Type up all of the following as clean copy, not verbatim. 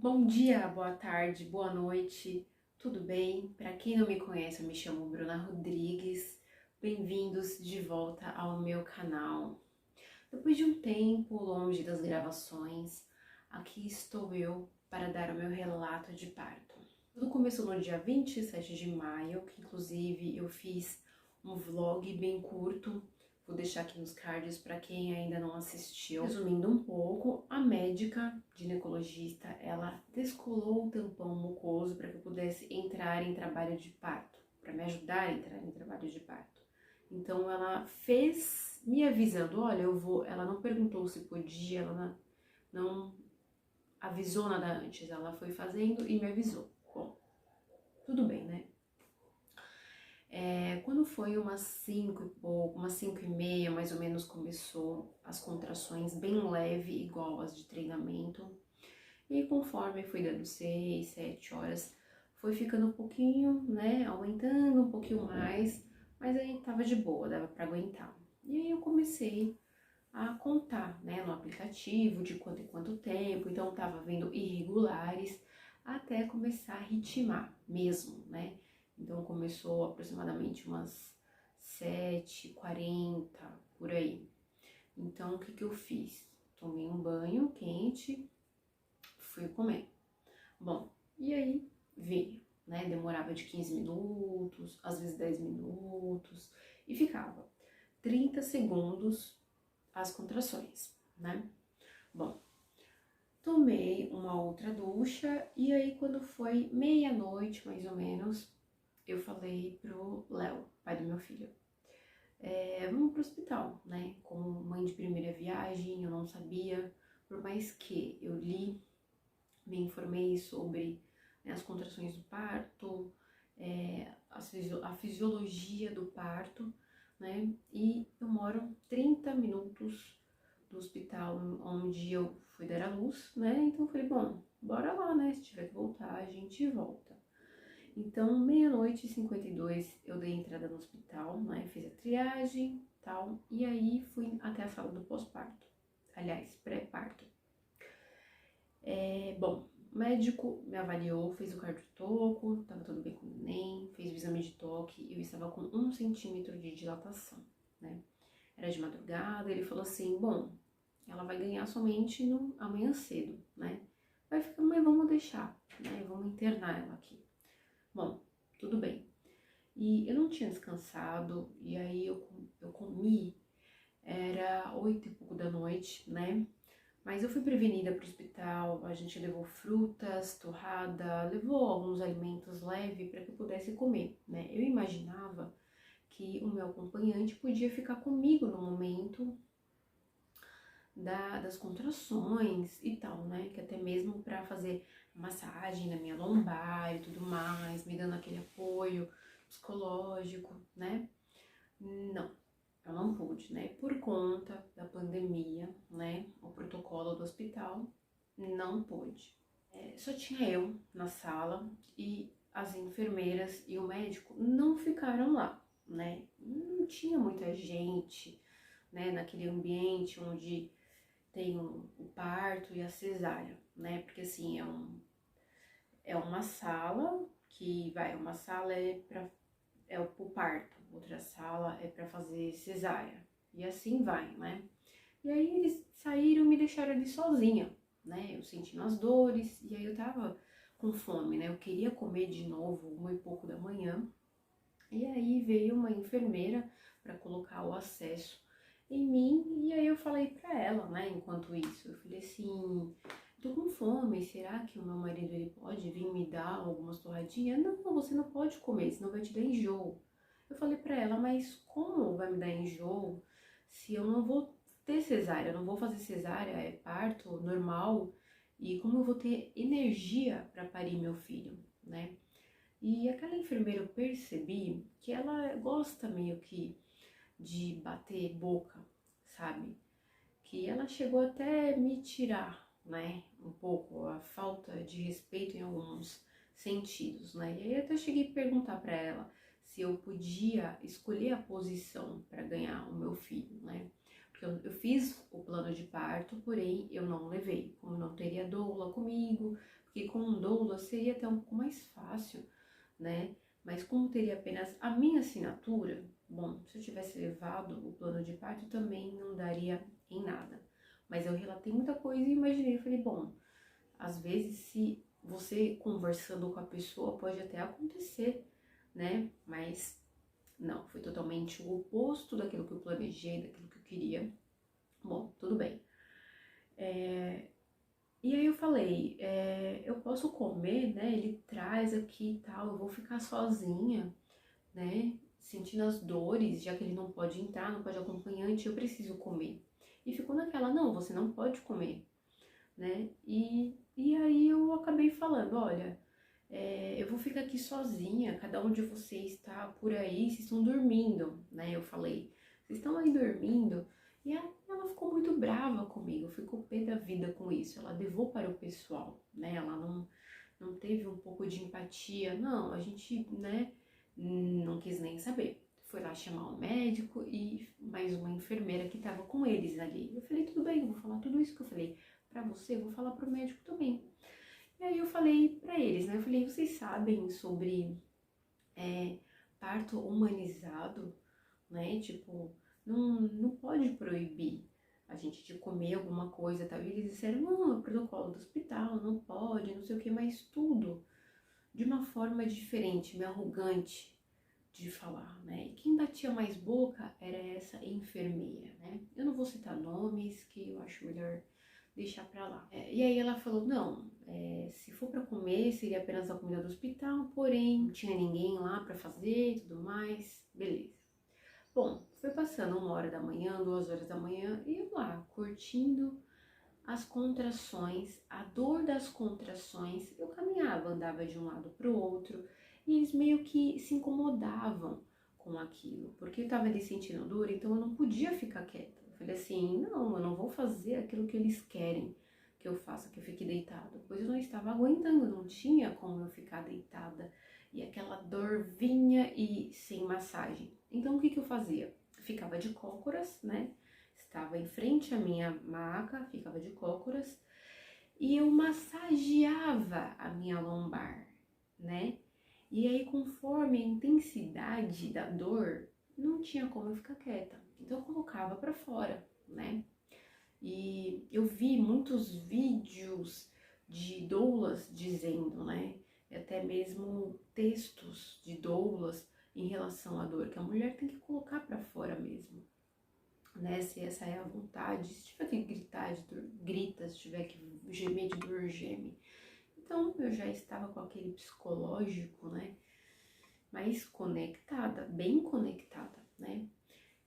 Bom dia, boa tarde, boa noite, tudo bem? Para quem não me conhece, eu me chamo Bruna Rodrigues. Bem-vindos de volta ao meu canal. Depois de um tempo longe das gravações, aqui estou eu para dar o meu relato de parto. Tudo começou no dia 27 de maio, que inclusive eu fiz um vlog bem curto. Vou deixar aqui nos cards para quem ainda não assistiu. Resumindo um pouco, a médica ginecologista, ela descolou o tampão mucoso para que eu pudesse entrar em trabalho de parto, para me ajudar a entrar em trabalho de parto. Então ela fez me avisando, olha, eu vou. Ela não perguntou se podia, ela não avisou nada antes, ela foi fazendo e me avisou. Bom, tudo bem, né? Quando foi umas 5 e pouco, umas 5 e meia mais ou menos, começou as contrações bem leve, igual as de treinamento. E conforme fui dando 6, 7 horas, foi ficando um pouquinho, né, aumentando um pouquinho mais, mas aí tava de boa, dava pra aguentar. E aí eu comecei a contar, né, no aplicativo de quanto em quanto tempo, então tava vendo irregulares até começar a ritmar mesmo, né? Então começou aproximadamente umas 7h40 por aí. Então o que que eu fiz? Tomei um banho quente, fui comer. Bom, e aí veio, né? Demorava de 15 minutos, às vezes 10 minutos, e ficava 30 segundos as contrações, né? Bom, tomei uma outra ducha e aí quando foi meia-noite, mais ou menos, eu falei pro Léo, pai do meu filho, vamos pro hospital, né? Como mãe de primeira viagem, eu não sabia, por mais que eu li, me informei sobre, né, as contrações do parto, a fisiologia do parto, né? E eu moro 30 minutos do hospital onde eu fui dar à luz, né? Então eu falei, bom, bora lá, né? Se tiver que voltar, a gente volta. Então, meia-noite e 52 eu dei entrada no hospital, né? Fiz a triagem, tal, e aí fui até a sala do pós-parto. Aliás, pré-parto. Bom, o médico me avaliou, fez o cardiotoco, tava tudo bem com o neném, fez o exame de toque e eu estava com 1 centímetro de dilatação, né? Era de madrugada, ele falou assim, bom, ela vai ganhar somente no amanhã cedo, né? Vai ficar, mas vamos deixar, né? Vamos internar ela aqui. Bom, tudo bem. E eu não tinha descansado, e aí eu comi, era 8 e pouco da noite, né? Mas eu fui prevenida para o hospital, a gente levou frutas, torrada, levou alguns alimentos leves para que eu pudesse comer, né? Eu imaginava que o meu acompanhante podia ficar comigo no momento das contrações e tal, né? Que até mesmo para fazer massagem na minha lombar e tudo mais, me dando aquele apoio psicológico, né? Não, eu não pude, né? Por conta da pandemia, né? O protocolo do hospital não pôde. Só tinha eu na sala e as enfermeiras e o médico não ficaram lá, né? Não tinha muita gente, né? Naquele ambiente onde tem o parto e a cesárea, né? Porque assim, é uma sala que vai, uma sala é o parto, outra sala é para fazer cesárea. E assim vai, né? E aí eles saíram e me deixaram ali sozinha, né? Eu sentindo as dores e aí eu tava com fome, né? Eu queria comer de novo 1 e pouco da manhã. E aí veio uma enfermeira para colocar o acesso em mim e aí eu falei para ela, né? Enquanto isso, eu falei assim, tô com fome, será que o meu marido ele pode vir me dar algumas torradinhas? Não, você não pode comer, senão vai te dar enjoo. Eu falei pra ela, mas como vai me dar enjoo se eu não vou ter cesárea? Eu não vou fazer cesárea, é parto normal. E como eu vou ter energia para parir meu filho, né? E aquela enfermeira, eu percebi que ela gosta meio que de bater boca, sabe? Que ela chegou até me tirar, né, um pouco a falta de respeito em alguns sentidos, né? E aí eu até cheguei a perguntar para ela se eu podia escolher a posição para ganhar o meu filho, né? Porque eu fiz o plano de parto, porém eu não levei, como não teria doula comigo, porque com um doula seria até um pouco mais fácil, né? Mas como teria apenas a minha assinatura, bom, se eu tivesse levado o plano de parto também não daria em nada. Mas eu relatei muita coisa e imaginei, falei, bom, às vezes se você conversando com a pessoa pode até acontecer, né? Mas não, foi totalmente o oposto daquilo que eu planejei, daquilo que eu queria. Bom, tudo bem. E aí eu falei, eu posso comer, né? Ele traz aqui e tal, eu vou ficar sozinha, né? Sentindo as dores, já que ele não pode entrar, não pode acompanhante, eu preciso comer. E ficou naquela, não, você não pode comer, né? E aí eu acabei falando, olha, eu vou ficar aqui sozinha, cada um de vocês está por aí, vocês estão dormindo, né? Eu falei, vocês estão aí dormindo? E ela ficou muito brava comigo, ficou pé da vida com isso, ela levou para o pessoal, né? Ela não teve um pouco de empatia, não, a gente, né, não quis nem saber. Foi lá chamar um médico e mais uma enfermeira que estava com eles ali. Eu falei, tudo bem, eu vou falar tudo isso que eu falei pra você, eu vou falar pro médico também. E aí eu falei pra eles, né, eu falei, vocês sabem sobre parto humanizado, né, tipo, não pode proibir a gente de comer alguma coisa, tal. E eles disseram, não, é o protocolo do hospital, não pode, não sei o que, mas tudo de uma forma diferente, meio arrogante de falar, né? E quem batia mais boca era essa enfermeira, né? Eu não vou citar nomes, que eu acho melhor deixar pra lá. E aí ela falou, não, se for pra comer, seria apenas a comida do hospital, porém, não tinha ninguém lá pra fazer e tudo mais, beleza. Bom, foi passando 1 hora da manhã, 2 horas da manhã, e eu lá, curtindo as contrações, a dor das contrações, eu caminhava, andava de um lado para o outro, e eles meio que se incomodavam com aquilo, porque eu estava ali sentindo dor, então eu não podia ficar quieta. Eu falei assim, não, eu não vou fazer aquilo que eles querem que eu faça, que eu fique deitada, pois eu não estava aguentando, não tinha como eu ficar deitada, e aquela dor vinha e sem massagem. Então o que eu fazia? Ficava de cócoras, né? Estava em frente à minha maca, ficava de cócoras, e eu massageava a minha lombar, né? E aí, conforme a intensidade da dor, não tinha como eu ficar quieta. Então, eu colocava pra fora, né? E eu vi muitos vídeos de doulas dizendo, né? E até mesmo textos de doulas em relação à dor, que a mulher tem que colocar pra fora mesmo, né? Se essa é a vontade, se tiver que gritar de dor, grita, se tiver que gemer de dor, geme. Então eu já estava com aquele psicológico, né? Mais conectada, bem conectada, né?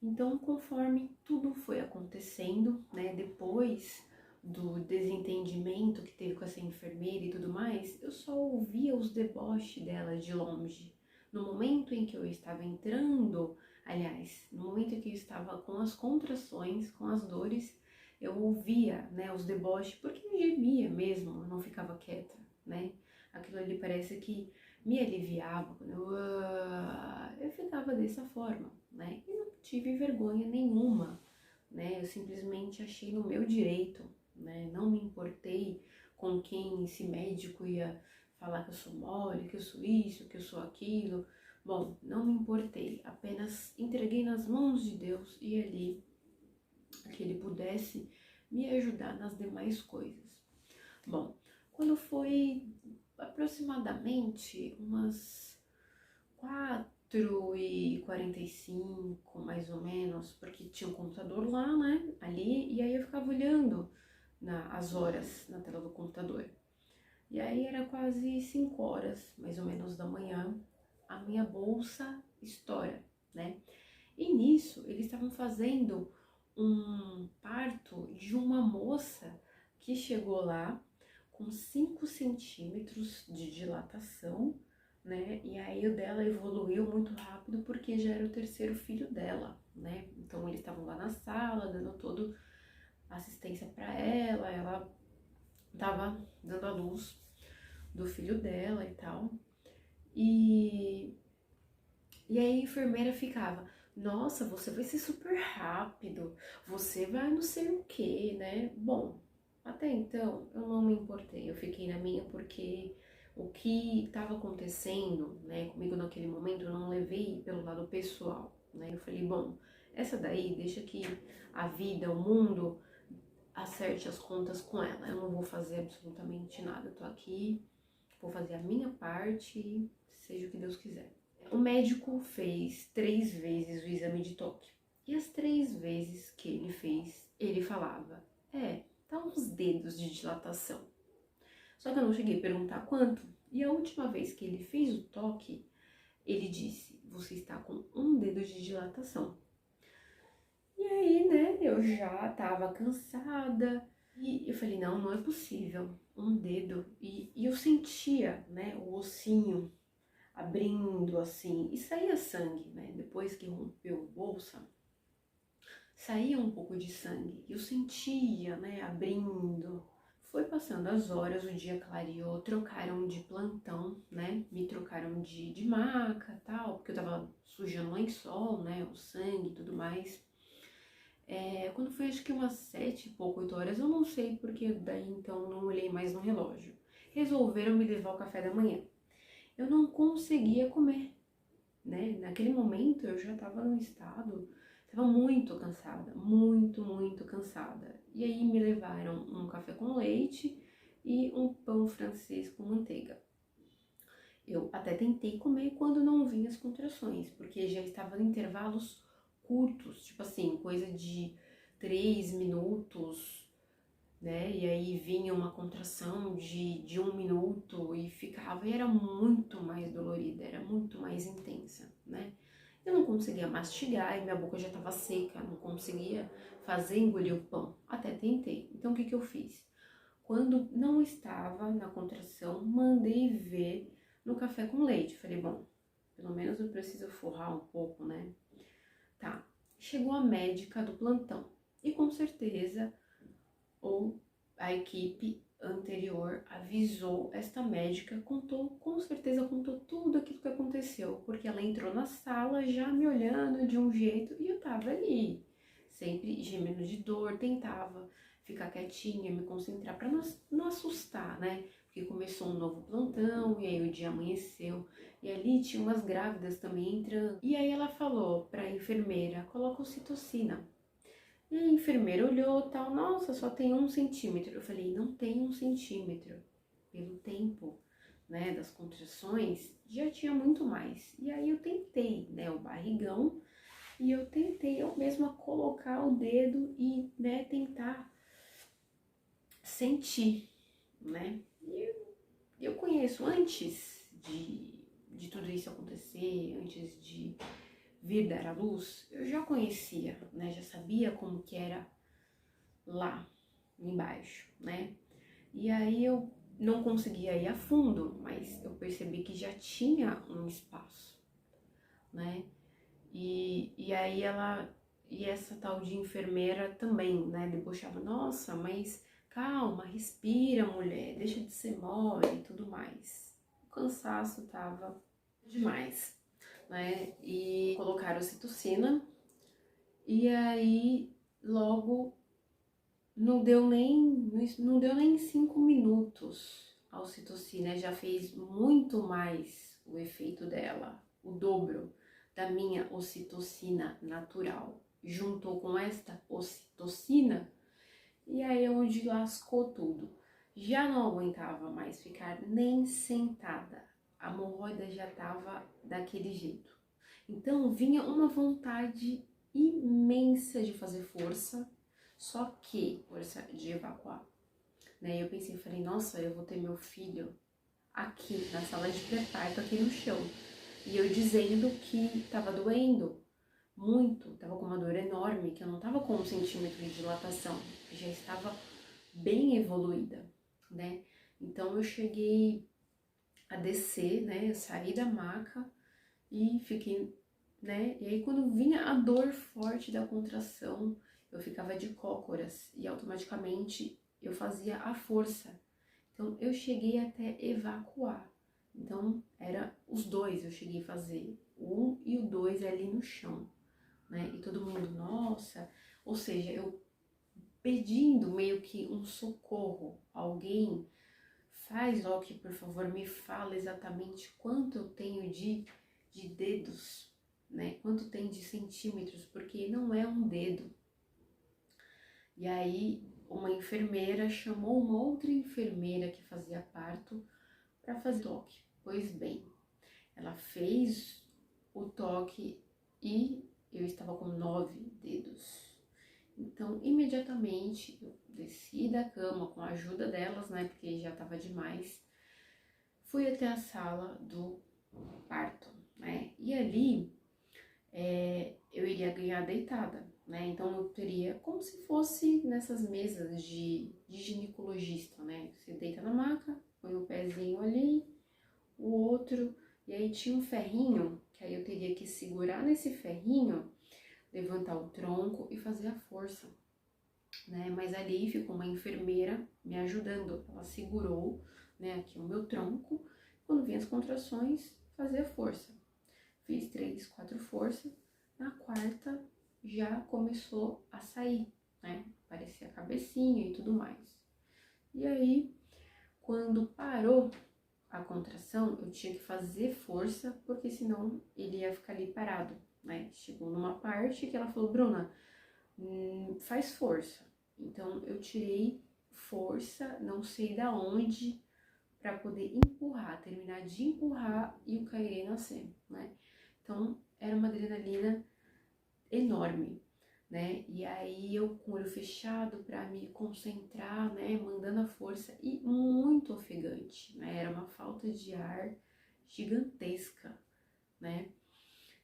Então, conforme tudo foi acontecendo, né? Depois do desentendimento que teve com essa enfermeira e tudo mais, eu só ouvia os deboches dela de longe. No momento em que eu estava entrando, aliás, no momento em que eu estava com as contrações, com as dores, eu ouvia, né, os deboches, porque eu gemia mesmo, eu não ficava quieta, né? Aquilo ali parece que me aliviava, quando eu ficava dessa forma, né? E não tive vergonha nenhuma, né? Eu simplesmente achei no meu direito, né? Não me importei com quem esse médico ia falar que eu sou mole, que eu sou isso, que eu sou aquilo. Bom, não me importei, apenas entreguei nas mãos de Deus e ali que Ele pudesse me ajudar nas demais coisas. Bom, quando foi aproximadamente umas 4h45, mais ou menos, porque tinha um computador lá, né, ali, e aí eu ficava olhando as horas na tela do computador. E aí era quase 5 horas, mais ou menos, da manhã, a minha bolsa estoura, né? E nisso, eles estavam fazendo um parto de uma moça que chegou lá com 5 centímetros de dilatação, né? E aí o dela evoluiu muito rápido porque já era o terceiro filho dela, né? Então eles estavam lá na sala dando toda assistência para ela, ela tava dando a luz do filho dela e tal. E aí a enfermeira ficava, nossa, você vai ser super rápido, você vai não sei o que, né? Bom, Até então, eu não me importei, eu fiquei na minha porque o que estava acontecendo, né, comigo naquele momento, eu não levei pelo lado pessoal, né? Eu falei, bom, essa daí deixa que a vida, o mundo acerte as contas com ela. Eu não vou fazer absolutamente nada. Eu tô aqui, vou fazer a minha parte, seja o que Deus quiser. O médico fez 3 vezes o exame de toque. E as 3 vezes que ele fez, ele falava, tá uns dedos de dilatação. Só que eu não cheguei a perguntar quanto. E a última vez que ele fez o toque, ele disse, você está com um dedo de dilatação. E aí, né, eu já tava cansada. E eu falei, não é possível. Um dedo. E eu sentia, né, o ossinho abrindo assim. E saía sangue, né? Depois que rompeu a bolsa, saía um pouco de sangue. Eu sentia, né, abrindo. Foi passando as horas, o dia clareou, trocaram de plantão, né? Me trocaram de maca e tal, porque eu tava sujando lençol, né? O sangue e tudo mais. Quando foi acho que umas 7 e pouco, 8 horas, eu não sei porque daí então não olhei mais no relógio. Resolveram me levar o café da manhã. Eu não conseguia comer, né? Naquele momento eu já estava num estado, estava muito cansada, muito cansada. E aí me levaram um café com leite e um pão francês com manteiga. Eu até tentei comer quando não vinha as contrações, porque já estava em intervalos curtos, tipo assim, coisa de 3 minutos, né? E aí vinha uma contração de 1 minuto e ficava, e era muito mais dolorida, era muito mais intensa, né? Eu não conseguia mastigar e minha boca já estava seca, não conseguia fazer engolir o pão. Até tentei. Então o que que eu fiz? Quando não estava na contração, mandei ver no café com leite. Falei, bom, pelo menos eu preciso forrar um pouco, né? Tá. Chegou a médica do plantão e com certeza ou a equipe anterior avisou esta médica, com certeza contou tudo aquilo que aconteceu, porque ela entrou na sala já me olhando de um jeito e eu tava ali, sempre gemendo de dor, tentava ficar quietinha, me concentrar para não assustar, né? Porque começou um novo plantão e aí o dia amanheceu e ali tinha umas grávidas também entrando. E aí ela falou para a enfermeira, coloca ocitocina. E a enfermeira olhou e tal, nossa, só tem 1 centímetro. Eu falei, não tem 1 centímetro. Pelo tempo, né, das contrações, já tinha muito mais. E aí eu tentei, né, o barrigão, e eu tentei eu mesma colocar o dedo e, né, tentar sentir, né. E eu conheço, antes de tudo isso acontecer, antes de vir dar à luz, eu já conhecia, né, já sabia como que era lá embaixo, né? E aí eu não conseguia ir a fundo, mas eu percebi que já tinha um espaço, né? E aí e essa tal de enfermeira também, né, debochava, nossa, mas calma, respira, mulher, deixa de ser mole e tudo mais. O cansaço tava demais, né? E colocaram ocitocina, e aí logo não deu nem 5 minutos a ocitocina, já fez muito mais o efeito dela, o dobro da minha ocitocina natural. Juntou com esta ocitocina e aí é onde lascou tudo. Já não aguentava mais ficar nem sentada, a hemorroida já estava daquele jeito. Então vinha uma vontade imensa de fazer força, só que força de evacuar, né? Eu pensei, falei, nossa, eu vou ter meu filho aqui na sala de pré-parto, aqui no chão, e eu dizendo que tava doendo muito, tava com uma dor enorme, que eu não tava com 1 centímetro de dilatação, que já estava bem evoluída, né? Então eu cheguei a descer, né? Eu saí da maca e fiquei, né? E aí quando vinha a dor forte da contração, eu ficava de cócoras e automaticamente eu fazia a força. Então eu cheguei até evacuar. Então era os dois eu cheguei a fazer, o 1 e o 2 ali no chão, né? E todo mundo, nossa, ou seja, eu pedindo meio que um socorro. Alguém faz, ó, que por favor me fala exatamente quanto eu tenho de dedos, né? Quanto tem de centímetros, porque não é um dedo. E aí uma enfermeira chamou uma outra enfermeira que fazia parto para fazer toque. Pois bem, ela fez o toque e eu estava com 9 dedos. Então, imediatamente, eu desci da cama com a ajuda delas, né, porque já estava demais. Fui até a sala do parto, né, e ali eu iria ganhar deitada, né, então eu teria como se fosse nessas mesas de ginecologista, né, você deita na maca, põe o pezinho ali, o outro, e aí tinha um ferrinho, que aí eu teria que segurar nesse ferrinho, levantar o tronco e fazer a força, né? Mas ali ficou uma enfermeira me ajudando, ela segurou, né, aqui o meu tronco, quando vinha as contrações, fazia força. Fiz 3, 4 forças, na quarta já começou a sair, né? Parecia a cabecinha e tudo mais. E aí, quando parou a contração, eu tinha que fazer força, porque senão ele ia ficar ali parado, né? Chegou numa parte que ela falou, Bruna, faz força. Então eu tirei força, não sei da onde, para poder empurrar, terminar de empurrar e o Kairê nascer, né? Então era uma adrenalina enorme, né? E aí eu com o olho fechado para me concentrar, né? Mandando a força e muito ofegante, né? Era uma falta de ar gigantesca, né?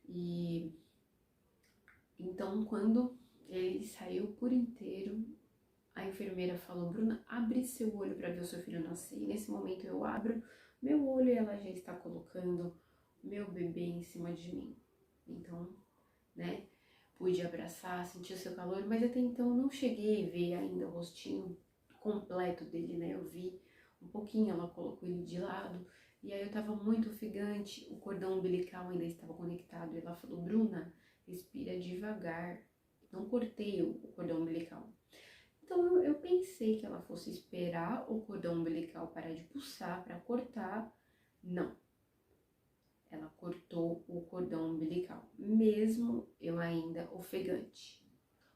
E então quando ele saiu por inteiro, a enfermeira falou, Bruna, abre seu olho para ver o seu filho nascer. E nesse momento eu abro meu olho e ela já está colocando meu bebê em cima de mim. Então, né, pude abraçar, sentir o seu calor, mas até então não cheguei a ver ainda o rostinho completo dele, né? Eu vi um pouquinho, ela colocou ele de lado, e aí eu tava muito ofegante, o cordão umbilical ainda estava conectado, e ela falou, Bruna, respira devagar. Não cortei o cordão umbilical. Então eu pensei que ela fosse esperar o cordão umbilical parar de pulsar para cortar. Não. Ela cortou o cordão umbilical, mesmo eu ainda ofegante.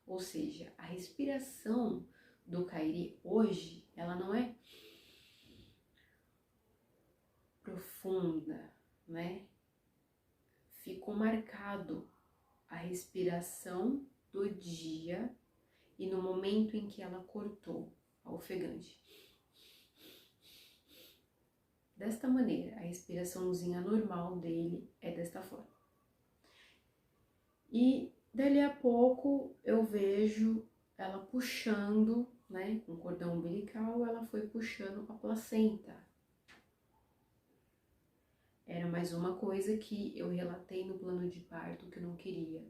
Ou seja, a respiração do Kairi hoje, ela não é profunda, né? Ficou marcado a respiração do dia e no momento em que ela cortou a ofegante. Desta maneira, a respiraçãozinha normal dele é desta forma. E dali a pouco eu vejo ela puxando, né, com o cordão umbilical, ela foi puxando a placenta. Era mais uma coisa que eu relatei no plano de parto que eu não queria.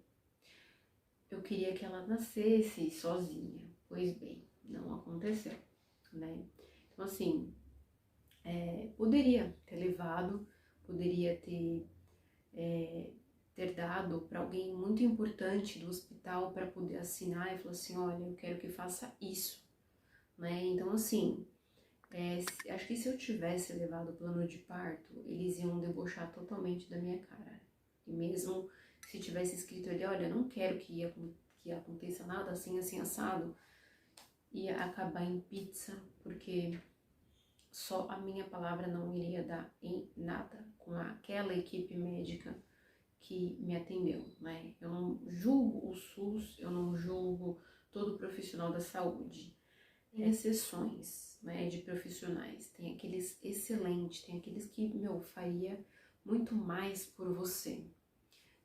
Eu queria que ela nascesse sozinha, pois bem, não aconteceu, né? Então assim, poderia ter levado, poderia ter dado para alguém muito importante do hospital para poder assinar e falar assim, olha, eu quero que faça isso, né? Então assim, acho que se eu tivesse levado o plano de parto, eles iam debochar totalmente da minha cara. E mesmo se tivesse escrito ali, olha, não quero que aconteça nada assim, assim, assado, ia acabar em pizza, porque só a minha palavra não iria dar em nada com aquela equipe médica que me atendeu, né? Eu não julgo o SUS, eu não julgo todo profissional da saúde. Tem exceções, né, de profissionais. Tem aqueles excelentes, tem aqueles que, faria muito mais por você.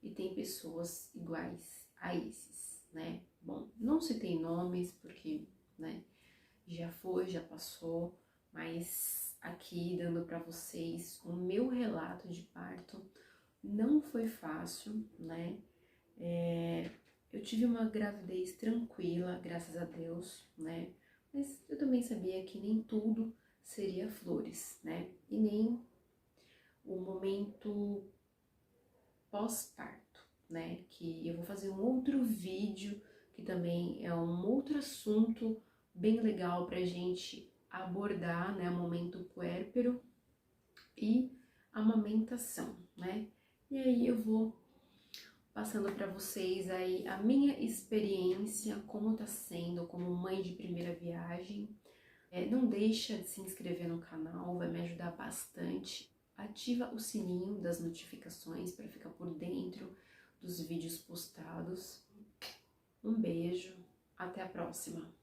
E tem pessoas iguais a esses, né? Bom, não citei nomes porque, né, já foi, já passou, mas aqui dando para vocês o meu relato de parto. Não foi fácil, né? Eu tive uma gravidez tranquila, graças a Deus, né? Mas eu também sabia que nem tudo seria flores, né? E nem o momento pós-parto, né? Que eu vou fazer um outro vídeo, que também é um outro assunto bem legal pra gente abordar, né, o momento puérpero e amamentação, né? E aí eu vou passando para vocês aí a minha experiência, como tá sendo como mãe de primeira viagem. Não deixa de se inscrever no canal, vai me ajudar bastante. Ativa o sininho das notificações para ficar por dentro dos vídeos postados. Um beijo, até a próxima!